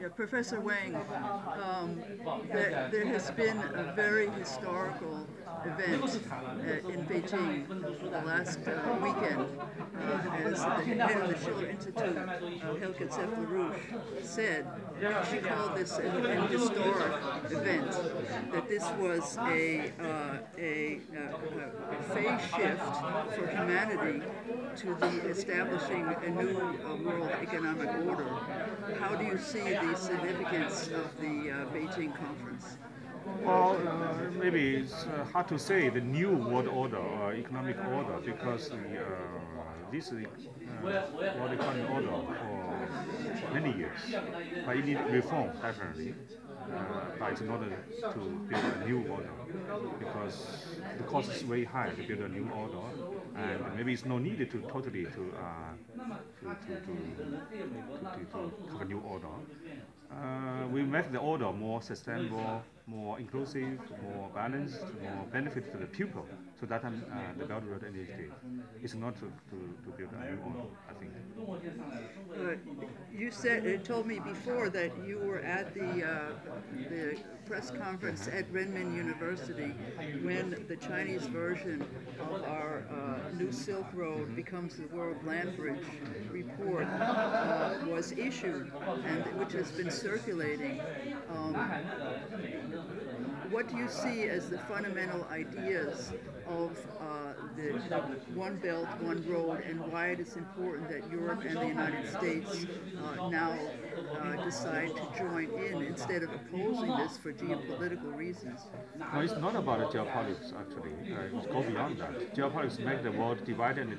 Yeah, Professor Wang, there has been a very historical event in Beijing the last weekend as the head of the Schiller Institute, Helga LaRouche, said. She called this an historic event, that this was a phase shift for humanity to the establishing a new world economic order. How do you see the significance of the Beijing conference? Well, maybe it's hard to say the new world order or economic order because this world economic order for many years. But it needs reform, definitely. But it's not to build a new order because the cost is very high to build a new order, and maybe it's no need to totally to have a new order. We make the order more sustainable, more inclusive, more balanced, more benefit to the people. So that the Belt and Road Initiative is not to build a new order, I think. You told me before that you were at the press conference at Renmin University when the Chinese version of our New Silk Road Becomes the World Land Bridge report was issued, and which has been circulating. What do you see as the fundamental ideas of the One Belt, One Road, and why it is important that Europe and the United States now decide to join in instead of opposing this for geopolitical reasons? No, it's not about geopolitics, actually. It goes beyond that. Geopolitics make the world divide and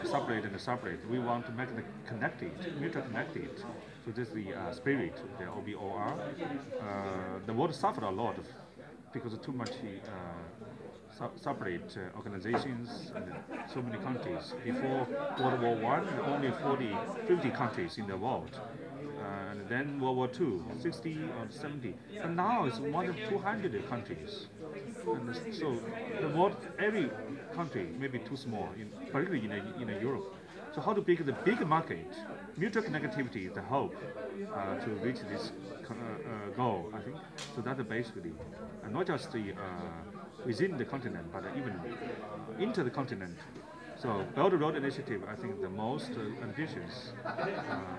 separate and separate. We want to make it connected, mutually connected. So this is the spirit, the OBOR. The world suffered a lot because of too much separate organizations in so many countries. Before World War I, only 50 countries in the world. And then World War II, 60 or 70. And now it's more than 200 countries. And so the world, every country may be too small, particularly in Europe. So how to make the big market, mutual connectivity is the hope to reach this goal, I think. So that's basically, and not just within the continent, but even into the continent. So Belt and Road Initiative, I think the most ambitious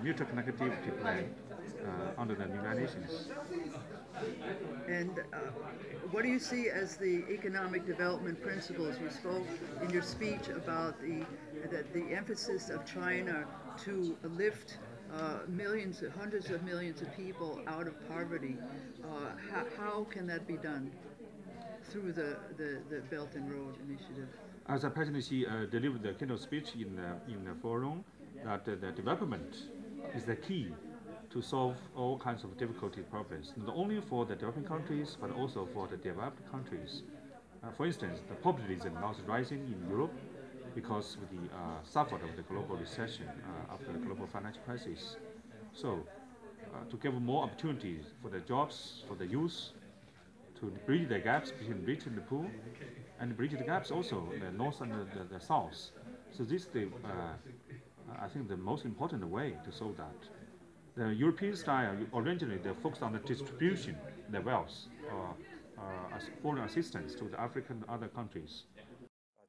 mutual connectivity plan under the United Nations. And what do you see as the economic development principles? You spoke in your speech about the emphasis of China to lift millions, hundreds of millions of people out of poverty. How can that be done through the Belt and Road Initiative? As a president, she delivered the keynote speech in the forum that the development is the key to solve all kinds of difficulty problems, not only for the developing countries, but also for the developed countries. For instance, the populism now is rising in Europe because of the suffered of the global recession after the global financial crisis. So, to give more opportunities for the jobs, for the youth, to bridge the gaps between rich and the poor, and bridge the gaps also in the north and the south. So this is the, I think, the most important way to solve that. The European style, originally they focused on the distribution, the wealth, as foreign assistance to the African and other countries.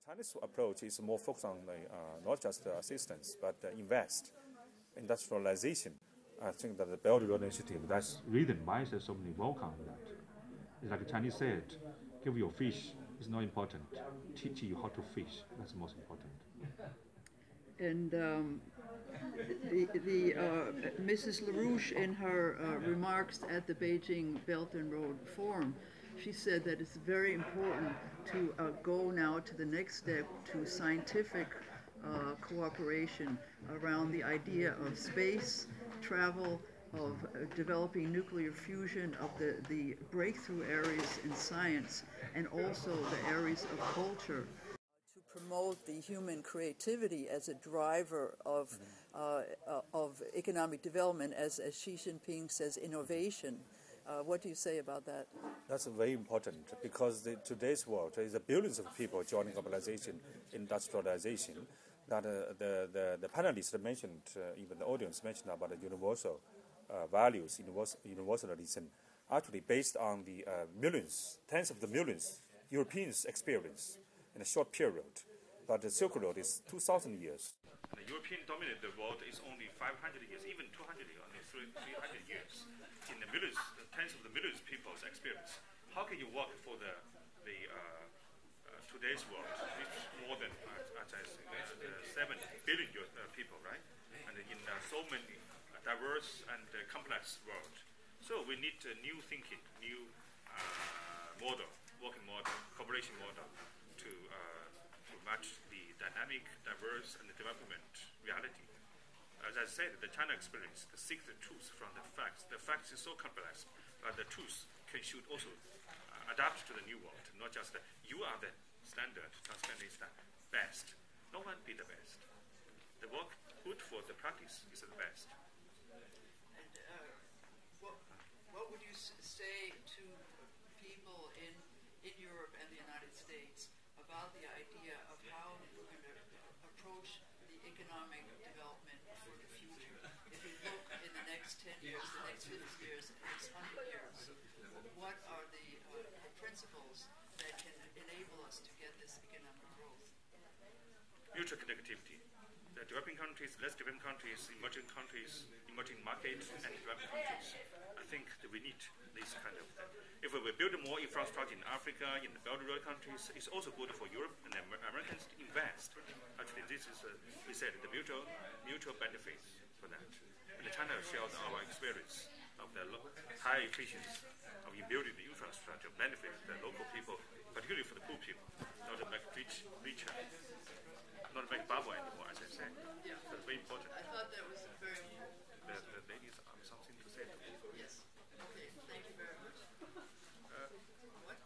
Chinese approach is more focused on not just assistance, but industrialization. I think that the Belt and Road Initiative, that's the reason why there's so many welcome that. It's like the Chinese said, give you fish is not important. Teach you how to fish, that's most important. And Mrs. LaRouche, in her remarks at the Beijing Belt and Road Forum, she said that it's very important to go now to the next step to scientific cooperation around the idea of space, travel, of developing nuclear fusion, of the breakthrough areas in science, and also the areas of culture. To promote the human creativity as a driver of economic development, as Xi Jinping says, innovation. What do you say about that? That's very important because today's world is billions of people joining globalization, industrialization. That the panelists mentioned, even the audience mentioned about the universal values, universalism, actually based on the millions, tens of the millions Europeans experience in a short period. But the Silk Road is 2,000 years. The European dominated the world is only 500 years, even 200 years, only 300 years. In the millions, tens of the millions of people's experience. How can you work for the today's world, which is more than, as I say, 7 billion people, right? And in so many diverse and complex world. So we need a new thinking, new model, working model, cooperation model to match the dynamic, diverse, and the development reality. As I said, the China experience, to seek the truth from the facts. The facts is so complex, but the truth should also adapt to the new world, not just you are the standard, transcendent best. No one be the best. The work good for the practice is the best. And what would you say to people in Europe and the United States about the idea of how we're going to approach the economic development for the future? If you look in the next 10 years, the next 50 years, the next 100 years, what are the principles that can enable us to get this economic growth? Mutual connectivity. The developing countries, less developed countries, emerging markets, and developing countries. I think that we need this kind of thing. If we build more infrastructure in Africa, in the Belt and Road countries, it's also good for Europe and the Americans to invest. Actually, this is, we said, the mutual benefits for that. And China shares our experience of the high efficiency of building the infrastructure benefit the local people, particularly for the poor people, not to make richer, not to make bubble anymore, as I said. Yeah. That's very important. I thought that was very important. The ladies have something to say to me. Yes. Okay. Thank you very much. What?